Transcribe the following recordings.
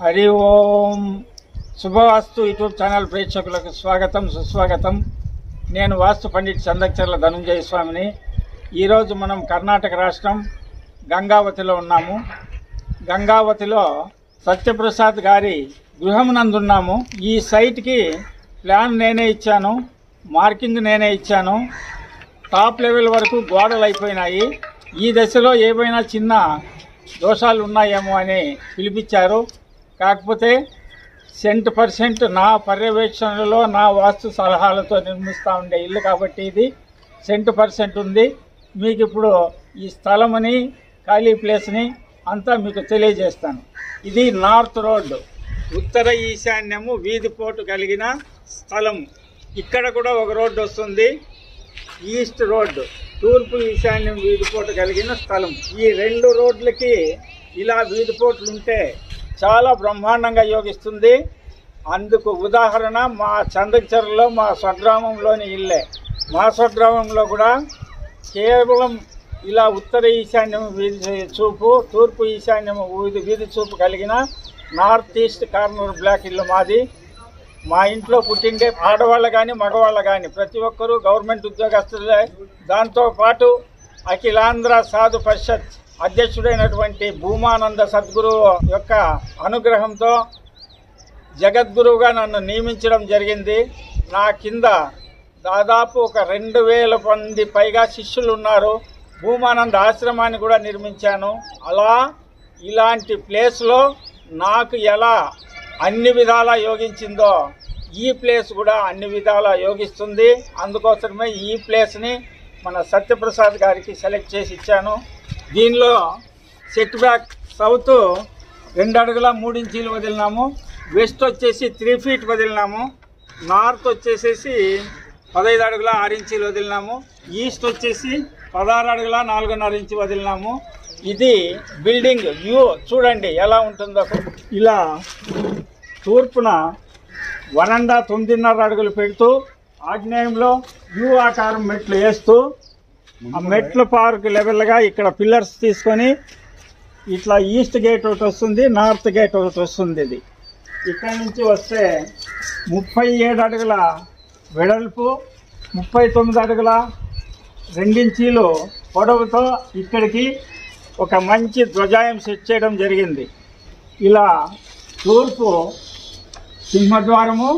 హరి ఓం. శుభవాస్తు YouTube channel ప్రేక్షకులకు స్వాగతం, సుస్వాగతం. నేను వాస్తు పండిట్ చందక్చర్ల ధనుంజయ స్వామిని. ఈరోజు మనం కర్ణాటక రాష్ట్రం గంగావతిలో ఉన్నాము. గంగావతిలో సత్యప్రసాద్ గారి గృహం నందున్నాము. ఈ సైట్కి ప్లాన్ నేనే ఇచ్చాను, మార్కింగ్ నేనే ఇచ్చాను. టాప్ లెవెల్ వరకు గోడలు అయిపోయినాయి. ఈ దశలో ఏవైనా చిన్న దోషాలు ఉన్నాయేమో అని పిలిపించారు. కాకపోతే 100% నా పర్యవేక్షణలో, నా వాస్తు సలహాలతో నిర్మిస్తూ ఉండే ఇల్లు కాబట్టి ఇది 100% ఉంది. మీకు ఇప్పుడు ఈ స్థలమని, ఖాళీ ప్లేస్ని అంతా మీకు తెలియజేస్తాను. ఇది నార్త్ రోడ్, ఉత్తర ఈశాన్యము వీధిపోటు కలిగిన స్థలం. ఇక్కడ కూడా ఒక రోడ్డు వస్తుంది, ఈస్ట్ రోడ్డు, తూర్పు ఈశాన్యం వీధిపోటు కలిగిన స్థలం. ఈ రెండు రోడ్లకి ఇలా వీధిపోట్లు ఉంటే చాలా బ్రహ్మాండంగా యోగిస్తుంది. అందుకు ఉదాహరణ మా చందక్చర్లో, మా స్వగ్రామంలోని ఇల్లే. మా స్వగ్రామంలో కూడా కేవలం ఇలా ఉత్తర ఈశాన్యం వీధి చూపు, తూర్పు ఈశాన్యం వీధి చూపు కలిగిన నార్త్ ఈస్ట్ కార్నర్ బ్లాక్ ఇల్లు మాది. మా ఇంట్లో పుట్టిండే ఆడవాళ్ళు కానీ మగవాళ్ళు కానీ ప్రతి ఒక్కరూ గవర్నమెంట్ ఉద్యోగస్తులే. దాంతోపాటు అఖిలాంధ్ర సాధు పరిషత్ అధ్యక్షుడైనటువంటి భూమానంద సద్గురు యొక్క అనుగ్రహంతో జగద్గురువుగా నన్ను నియమించడం జరిగింది. నా కింద దాదాపు ఒక 2000 మంది పైగా శిష్యులు ఉన్నారు. భూమానంద ఆశ్రమాన్ని కూడా నిర్మించాను. అలా ఇలాంటి ప్లేస్లో నాకు ఎలా అన్ని విధాలా యోగించిందో ఈ ప్లేస్ కూడా అన్ని విధాలా యోగిస్తుంది. అందుకోసమే ఈ ప్లేస్ని మన సత్యప్రసాద్ గారికి సెలెక్ట్ చేసి ఇచ్చాను. దీనిలో సెట్ బ్యాక్ సౌత్ 2 అడుగుల 3 ఇంచీలు వదిలినాము, వెస్ట్ వచ్చేసి 3 ఫీట్ వదిలినాము, నార్త్ వచ్చేసేసి 15 అడుగుల 6 ఇంచీలు వదిలినాము, ఈస్ట్ వచ్చేసి 16 అడుగుల 4.5 ఇంచు వదిలినాము. ఇది బిల్డింగ్ వ్యూ చూడండి ఎలా ఉంటుందో. ఇలా తూర్పున 9.5 అడుగులు పెడుతూ ఆగ్నేయంలో యూ ఆకారం మెట్లు వేస్తూ ఆ మెట్ల పార్క్ లెవెల్గా ఇక్కడ పిల్లర్స్ తీసుకొని ఇట్లా ఈస్ట్ గేట్ ఒకటి వస్తుంది, నార్త్ గేట్ ఒకటి వస్తుంది. ఇది ఇక్కడ నుంచి వస్తే 37 అడుగుల వెడల్పు, 39 అడుగుల 2 ఇంచీలు పొడవుతో ఇక్కడికి ఒక మంచి ధ్వజాయం సెట్ చేయడం జరిగింది. ఇలా తూర్పు సింహద్వారము,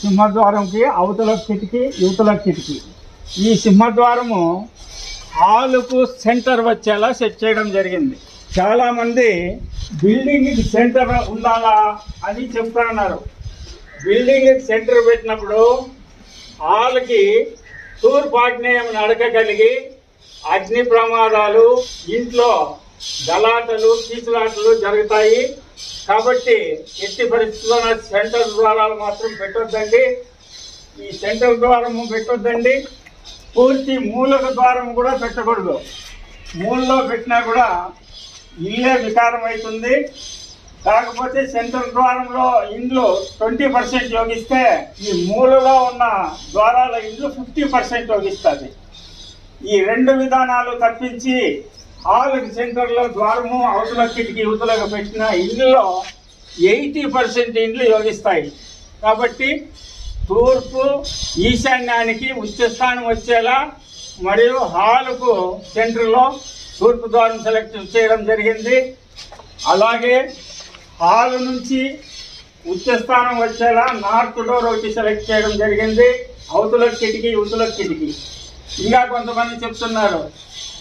సింహద్వారంకి అవతల కిటికీ, యువతల కిటికీ. ఈ సింహద్వారము హాలుకు సెంటర్ వచ్చేలా సెట్ చేయడం జరిగింది. చాలామంది బిల్డింగ్కి సెంటర్ ఉండాలా అని చెప్తున్నారు. బిల్డింగ్కి సెంటర్ పెట్టినప్పుడు హాల్కి తూర్పు ఆగ్నేయం నడక కలిగి అగ్ని ప్రమాదాలు, ఇంట్లో గలాటలు, కీచులాటలు జరుగుతాయి. కాబట్టి ఎట్టి పరిస్థితుల్లో సెంటర్ ద్వారాలు మాత్రం పెట్టొద్దండి. ఈ సెంటర్ ద్వారము పెట్టొద్దండి. పూర్తి మూలక ద్వారం కూడా పెట్టకూడదు. మూలలో పెట్టినా కూడా ఇల్లే వికారం అవుతుంది. కాకపోతే సెంటర్ ద్వారంలో ఇండ్లు 20% యోగిస్తే ఈ మూలలో ఉన్న ద్వారాల ఇండ్లు 50% యోగిస్తుంది. ఈ 2 విధానాలు తప్పించి హాల్కి సెంటర్లో ద్వారము, అవతల కిటికీ యువతలకు పెట్టిన ఇండ్లలో 80% ఇండ్లు యోగిస్తాయి. కాబట్టి తూర్పు ఈశాన్యానికి ఉచ్చస్థానం వచ్చేలా మరియు హాలుకు సెంటర్లో తూర్పు ద్వారం సెలెక్ట్ చేయడం జరిగింది. అలాగే హాలు నుంచి ఉచ్చస్థానం వచ్చేలా నార్త్ డోర్ ఒకటి సెలెక్ట్ చేయడం జరిగింది. అవతల కిటికీ, యువతల కిటికీ. ఇంకా కొంతమంది చెప్తున్నారు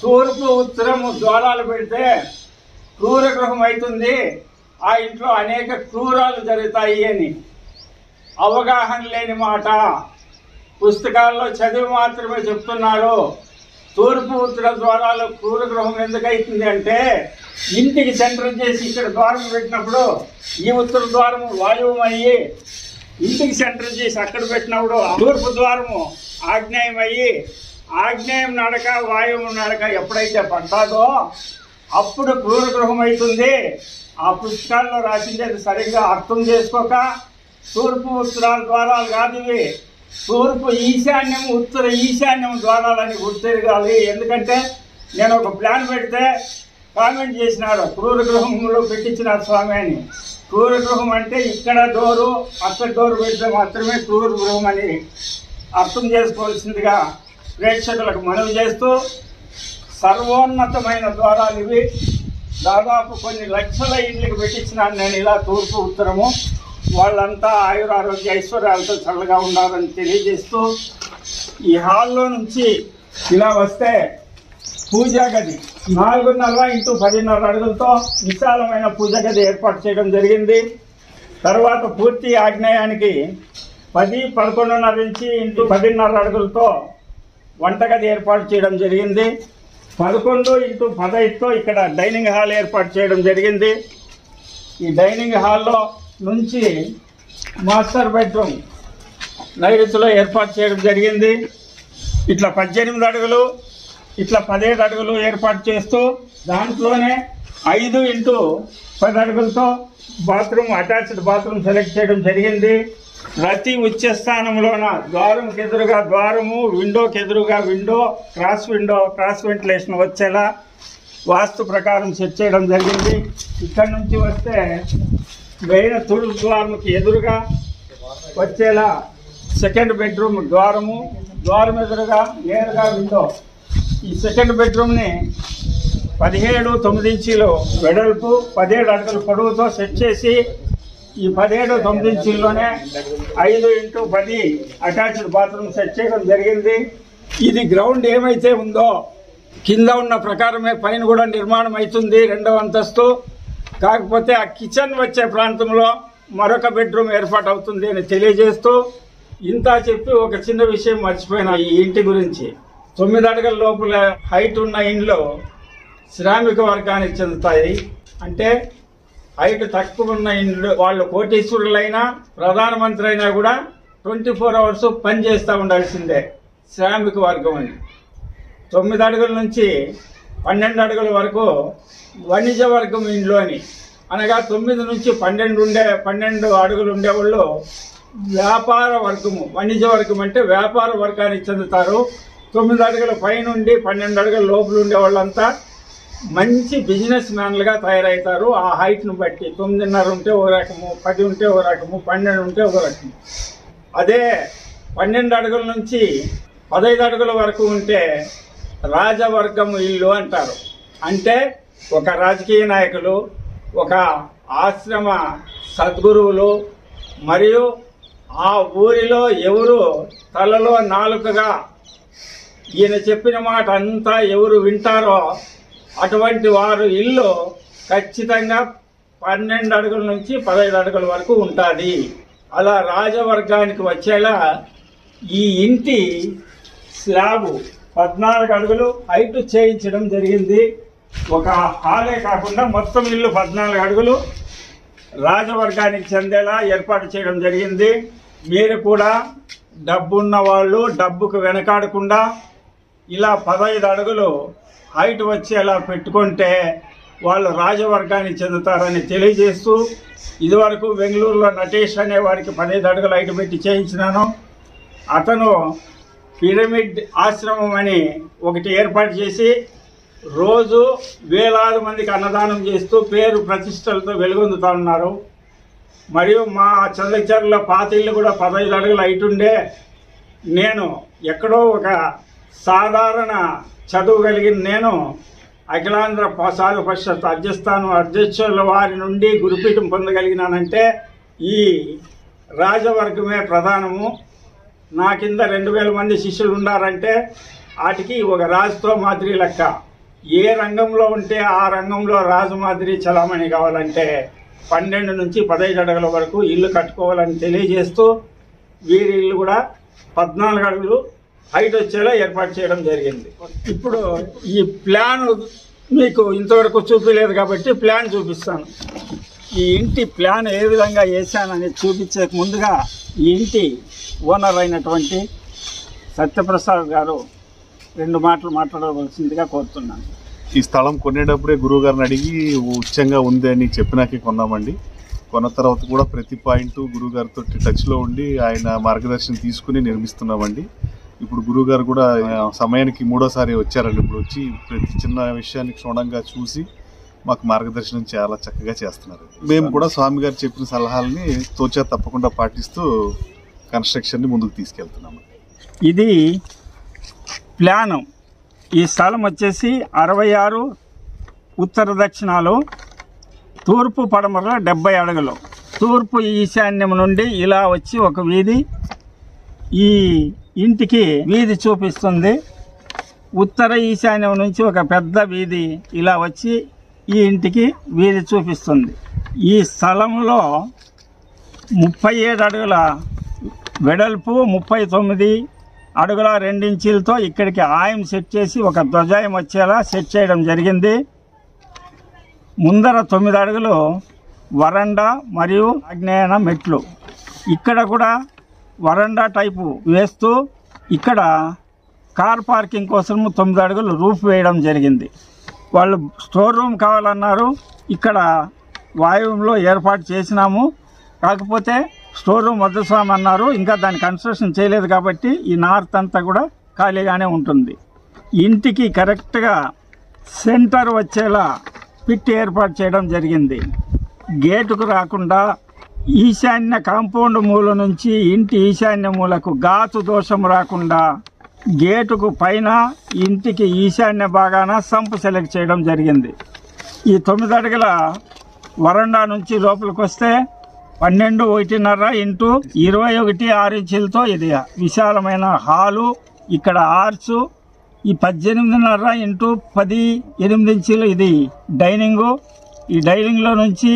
తూర్పు ఉత్తరము ద్వారాలు పెడితే క్రూర గృహం అవుతుంది, ఆ ఇంట్లో అనేక క్రూరాలు జరుగుతాయి అని. అవగాహన లేని మాట. పుస్తకాల్లో చదివి మాత్రమే చెప్తున్నారు. తూర్పు ఉత్తర ద్వారాలు క్రూర గృహం ఎందుకు అవుతుంది అంటే, ఇంటికి సెంటర్ చేసి ఇక్కడ ద్వారం పెట్టినప్పుడు ఈ ఉత్తర ద్వారము వాయువం అయ్యి, ఇంటికి సెంటర్ చేసి అక్కడ పెట్టినప్పుడు తూర్పు ద్వారము ఆగ్నేయం అయ్యి, ఆగ్నేయం నడక వాయువు నడక ఎప్పుడైతే పడ్డాదో అప్పుడు క్రూర గృహం అవుతుంది. ఆ పుస్తకాల్లో రాసింది సరిగ్గా అర్థం చేసుకోక తూర్పు ఉత్తరాల ద్వారాలు కాదు ఇవి, తూర్పు ఈశాన్యం, ఉత్తర ఈశాన్యం ద్వారాలని గుర్తిరగాలి. ఎందుకంటే నేను ఒక ప్లాన్ పెడితే కామెంట్ చేసినాడు, క్రూర గృహంలో పెట్టించినారు స్వామి అని. క్రూర గృహం అంటే ఇక్కడ డోరు అక్కడ డోరు పెడితే మాత్రమే క్రూర గృహం అని అర్థం చేసుకోవాల్సిందిగా ప్రేక్షకులకు మనవి చేస్తూ, సర్వోన్నతమైన ద్వారాలు ఇవి. దాదాపు కొన్ని లక్షల ఇండ్లకు పెట్టించినాను నేను ఇలా తూర్పు ఉత్తరము. వాళ్ళంతా ఆయురారోగ్య ఐశ్వర్యాలతో చల్లగా ఉండాలని తెలియజేస్తూ, ఈ హాల్లో నుంచి ఇలా వస్తే పూజా గది 4.5 x 10.5 అడుగులతో విశాలమైన పూజా గది ఏర్పాటు చేయడం జరిగింది. తర్వాత పూర్తి ఆగ్నేయానికి 10-11.5 ఇంచ్ x 10.5 అడుగులతో వంటగది ఏర్పాటు చేయడం జరిగింది. 11 x 15తో ఇక్కడ డైనింగ్ హాల్ ఏర్పాటు చేయడం జరిగింది. ఈ డైనింగ్ హాల్లో నుంచి మాస్టర్ బెడ్రూమ్ నైరుతిలో ఏర్పాటు చేయడం జరిగింది. ఇట్లా 18 అడుగులు, ఇట్లా 17 అడుగులు ఏర్పాటు చేస్తూ దాంట్లోనే 5 x 10 అడుగులతో బాత్రూమ్, అటాచ్డ్ బాత్రూమ్ సెలెక్ట్ చేయడం జరిగింది. ప్రతి ఉచ్చ స్థానంలోన ద్వారంకి ఎదురుగా ద్వారము, విండోకి ఎదురుగా విండో, క్రాస్ వెంటిలేషన్ వచ్చేలా వాస్తు ప్రకారం సెట్ చేయడం జరిగింది. ఇక్కడి నుంచి వస్తే మెయిన్ తూర్పు ద్వారంకి ఎదురుగా వచ్చేలా సెకండ్ బెడ్రూమ్ ద్వారము, ద్వారం ఎదురుగా నేరుగా విండో. ఈ సెకండ్ బెడ్రూమ్ని 17-9 ఇంచీలు వెడల్పు, 17 అడుగులు పొడవుతో సెట్ చేసి ఈ 17-9 ఇంచీల్లోనే 5 x 10 అటాచ్డ్ బాత్రూమ్ సెట్ చేయడం జరిగింది. ఇది గ్రౌండ్ ఏమైతే ఉందో కింద ఉన్న ప్రకారమే పైన కూడా నిర్మాణం అవుతుంది, 2వ అంతస్తు. కాకపోతే ఆ కిచెన్ వచ్చే ప్రాంతంలో మరొక బెడ్రూమ్ ఏర్పాటు అవుతుంది అని తెలియజేస్తూ, ఇంత చెప్పి ఒక చిన్న విషయం మర్చిపోయినా ఈ ఇంటి గురించి. 9 అడుగుల లోపల హైట్ ఉన్న ఇండ్లు శ్రామిక వర్గానికి చెందుతాయి. అంటే హైట్ తక్కువ ఉన్న ఇండ్లు వాళ్ళు కోటీశ్వరులైనా ప్రధానమంత్రి అయినా కూడా 24 hours పని చేస్తూ ఉండాల్సిందే శ్రామిక వర్గం అని. 9 అడుగుల నుంచి 12 అడుగుల వరకు వాణిజ్య వర్గం ఇండ్లు అని, అనగా 9 నుంచి 12 అడుగులు ఉండేవాళ్ళు వ్యాపార వర్గము. వాణిజ్య వర్గం అంటే వ్యాపార వర్గానికి చెందుతారు. 9 అడుగుల పైనుండి 12 అడుగుల లోపల ఉండే వాళ్ళంతా మంచి బిజినెస్ మ్యాన్లుగా తయారవుతారు. ఆ హైట్ను బట్టి 9.5 ఉంటే ఒక రకము, 10 ఉంటే ఒక రకము, 12 ఉంటే ఒక రకము. అదే 12 అడుగుల నుంచి 15 అడుగుల వరకు ఉంటే రాజవర్గము ఇల్లు అంటారు. అంటే ఒక రాజకీయ నాయకులు, ఒక ఆశ్రమ సద్గురువులు, మరియు ఆ ఊరిలో ఎవరు తలలో నాలుకగా ఈయన చెప్పిన మాట అంతా ఎవరు వింటారో అటువంటి వారు ఇల్లు ఖచ్చితంగా 12 అడుగుల నుంచి 15 అడుగుల వరకు ఉంటుంది. అలా రాజవర్గానికి వచ్చేలా ఈ ఇంటి స్లాబు 14 అడుగులు హైట్ చేయించడం జరిగింది. ఒక హాలే కాకుండా మొత్తం ఇల్లు 14 అడుగులు రాజవర్గానికి చెందేలా ఏర్పాటు చేయడం జరిగింది. మీరు కూడా డబ్బున్న వాళ్ళు డబ్బుకు వెనకాడకుండా ఇలా 15 అడుగులు హైట్ వచ్చేలా పెట్టుకుంటే వాళ్ళు రాజవర్గానికి చెందుతారని తెలియజేస్తూ, ఇదివరకు బెంగళూరులో నటేష్ అనే వారికి 15 అడుగులు హైట్ పెట్టి చేయించినాను. అతను పిరమిడ్ ఆశ్రమం అని ఒకటి ఏర్పాటు చేసి రోజు వేలాది మందికి అన్నదానం చేస్తూ పేరు ప్రతిష్టలతో వెలుగొందుతూ ఉన్నారు. మరియు మా చంద్రచర్ల పాత ఇల్లు కూడా 15 అడుగులు హైట్ ఉండే, నేను ఎక్కడో ఒక సాధారణ చదువు కలిగిన నేను అఖిలాంధ్ర సాధు పరిషత్ అధ్యక్షుల వారి నుండి గురుపీఠం పొందగలిగినానంటే ఈ రాజవర్గమే ప్రధానము. నా కింద 2000 మంది శిష్యులు ఉన్నారంటే వాటికి ఒక రాజుతో మాదిరి లెక్క. ఏ రంగంలో ఉంటే ఆ రంగంలో రాజు మాదిరి చలామణి కావాలంటే 12 నుంచి 15 అడుగుల వరకు ఇల్లు కట్టుకోవాలని తెలియజేస్తూ, వీరి ఇల్లు కూడా 14 అడుగులు హైట్ వచ్చేలా ఏర్పాటు చేయడం జరిగింది. ఇప్పుడు ఈ ప్లాన్ మీకు ఇంతవరకు చూపించలేదు కాబట్టి ప్లాన్ చూపిస్తాను. ఈ ఇంటి ప్లాన్ ఏ విధంగా వేసానని చూపించే ముందుగా ఈ ఇంటి ఓనర్ అయినటువంటి సత్యప్రసాద్ గారు 2 మాటలు మాట్లాడవలసిందిగా కోరుతున్నాను. ఈ స్థలం కొనేటప్పుడే గురువు గారిని అడిగి ఉచ్చంగా ఉంది అని చెప్పినాకే కొన్నామండి. కొన్న తర్వాత కూడా ప్రతి పాయింట్ గురువు గారితో టచ్లో ఉండి ఆయన మార్గదర్శనం తీసుకుని నిర్మిస్తున్నామండి. ఇప్పుడు గురువు గారు కూడా సమయానికి 3వ సారి వచ్చారండి. ఇప్పుడు వచ్చి ప్రతి చిన్న విషయాన్ని క్షుణ్ణంగా చూసి మాకు మార్గదర్శనం చాలా చక్కగా చేస్తున్నారు. మేము కూడా స్వామి గారు చెప్పిన సలహాలని తోచా తప్పకుండా పాటిస్తూ కన్స్ట్రక్షన్ని ముందుకు తీసుకెళ్తున్నాము. ఇది ప్లాను. ఈ స్థలం వచ్చేసి 66 ఉత్తర దక్షిణాలు, తూర్పు పడమర 70 అడుగులు. తూర్పు ఈశాన్యం నుండి ఇలా వచ్చి ఒక వీధి ఈ ఇంటికి వీధి చూపిస్తుంది. ఉత్తర ఈశాన్యం నుంచి ఒక పెద్ద వీధి ఇలా వచ్చి ఈ ఇంటికి వీధి చూపిస్తుంది. ఈ స్థలంలో 37 అడుగుల వెడల్పు, 39 అడుగుల 2 ఇంచీలతో ఇక్కడికి ఆయం సెట్ చేసి ఒక ధ్వజాయం వచ్చేలా సెట్ చేయడం జరిగింది. ముందర 9 అడుగులు వరండా మరియు ఆగ్నేయన మెట్లు. ఇక్కడ కూడా వరండా టైపు వేస్తూ ఇక్కడ కార్ పార్కింగ్ కోసం 9 అడుగులు రూఫ్ వేయడం జరిగింది. వాళ్ళు స్టోర్ రూమ్ కావాలన్నారు. ఇక్కడ వాయువ్యంలో ఏర్పాటు చేసినాము. కాకపోతే స్టోర్ రూమ్ వద్దు స్వామి అన్నారు. ఇంకా దాని కన్స్ట్రక్షన్ చేయలేదు కాబట్టి ఈ నార్త్ అంతా కూడా ఖాళీగానే ఉంటుంది. ఇంటికి కరెక్ట్గా సెంటర్ వచ్చేలా పిట్ ఏర్పాటు చేయడం జరిగింది. గేటుకు రాకుండా ఈశాన్య కాంపౌండ్ మూల నుంచి ఇంటి ఈశాన్య మూలకు గాతు దోషం రాకుండా గేటుకు పైన ఇంటికి ఈశాన్య భాగాన సంపు సెలెక్ట్ చేయడం జరిగింది. ఈ 9 అడుగుల వరండా నుంచి లోపలికి వస్తే 12 1.5 ఇంటూ 21 6 ఇంచులతో ఇది విశాలమైన హాలు. ఇక్కడ ఆర్చ్. ఈ 18.5 ఇంటూ 10 8 ఇంచులు ఇది డైనింగు. ఈ డైనింగ్లో నుంచి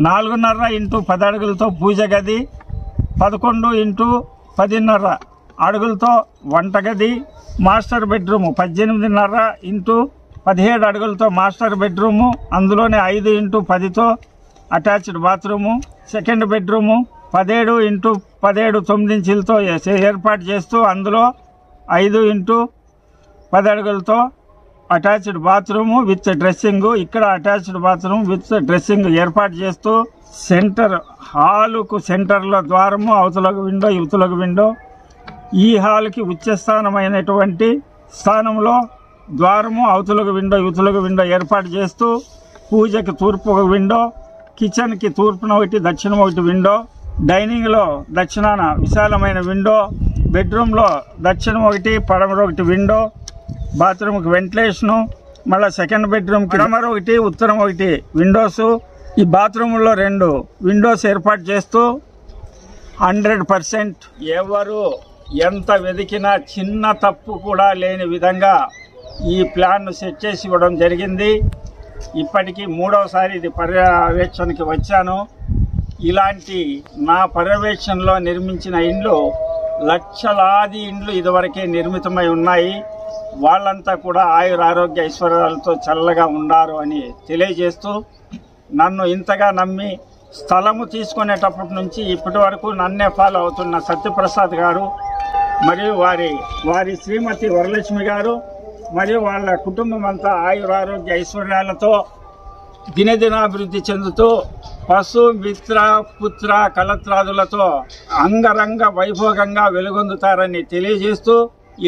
4.5 ఇంటూ 10 అడుగులతో పూజ గది, 11 ఇంటూ 10.5 అడుగులతో వంటగది, మాస్టర్ బెడ్రూము 18.5 ఇంటూ 17 అడుగులతో మాస్టర్ బెడ్రూము, అందులోనే 5 ఇంటూ 10తో attached bathroom. Second bedroom 17 into 17 9 ఇంచులతో ఏర్పాటు చేస్తూ అందులో 5 ఇంటూ 10 అడుగులతో అటాచ్డ్ బాత్రూము విత్ డ్రెస్సింగ్. ఇక్కడ అటాచ్డ్ బాత్రూమ్ విత్ డ్రెస్సింగ్ ఏర్పాటు చేస్తూ సెంటర్ హాలుకు సెంటర్లో ద్వారము, అవతలకు విండో, యువతలకు విండో. ఈ హాల్కి ఉచ్చస్థానమైనటువంటి స్థానంలో ద్వారము, అవతలకు విండో, యువతలకు విండో ఏర్పాటు చేస్తూ పూజకి తూర్పు ఒక విండో, కిచెన్కి తూర్పున ఒకటి, దక్షిణం ఒకటి విండో, డైనింగ్లో దక్షిణాన విశాలమైన విండో, బెడ్రూమ్లో దక్షిణం ఒకటి, పడమర ఒకటి విండో, బాత్రూమ్కి వెంటిలేషను, మళ్ళీ సెకండ్ బెడ్రూమ్కి పడమర ఒకటి, ఉత్తరం ఒకటి విండోసు. ఈ బాత్రూంలో 2 విండోస్ ఏర్పాటు చేస్తూ 100% ఎవరు ఎంత వెతికినా చిన్న తప్పు కూడా లేని విధంగా ఈ ప్లాన్ను సెట్ చేసి ఇవ్వడం జరిగింది. ఇప్పటికీ 3వసారి ఇది పర్యవేక్షణకి వచ్చాను. ఇలాంటి నా పర్యవేక్షణలో నిర్మించిన ఇండ్లు లక్షలాది ఇండ్లు ఇదివరకే నిర్మితమై ఉన్నాయి. వాళ్ళంతా కూడా ఆయుర ఆరోగ్య ఐశ్వర్యాలతో చల్లగా ఉండారు అని తెలియజేస్తూ, నన్ను ఇంతగా నమ్మి స్థలము తీసుకునేటప్పటి నుంచి ఇప్పటి వరకు నన్నే ఫాలో అవుతున్న సత్యప్రసాద్ గారు మరియు వారి శ్రీమతి వరలక్ష్మి గారు మరియు వాళ్ళ కుటుంబం అంతా ఆయుర ఆరోగ్య ఐశ్వర్యాలతో దినదినాభివృద్ధి చెందుతూ పశు మిత్ర పుత్ర కలత్రాదులతో అంగరంగ వైభోగంగా వెలుగొందుతారని తెలియజేస్తూ,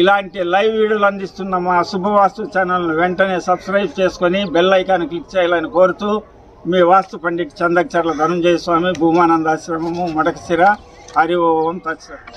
ఇలాంటి లైవ్ వీడియోలు అందిస్తున్న మా శుభవాస్తు ఛానల్ను వెంటనే సబ్స్క్రైబ్ చేసుకొని బెల్ ఐకాన్ క్లిక్ చేయాలని కోరుతూ, మీ వాస్తు పండిట్ చందకచర్ల ధనంజయ స్వామి, భూమానందాశ్రమము, మడకశిర. హరి ఓం తత్సత్.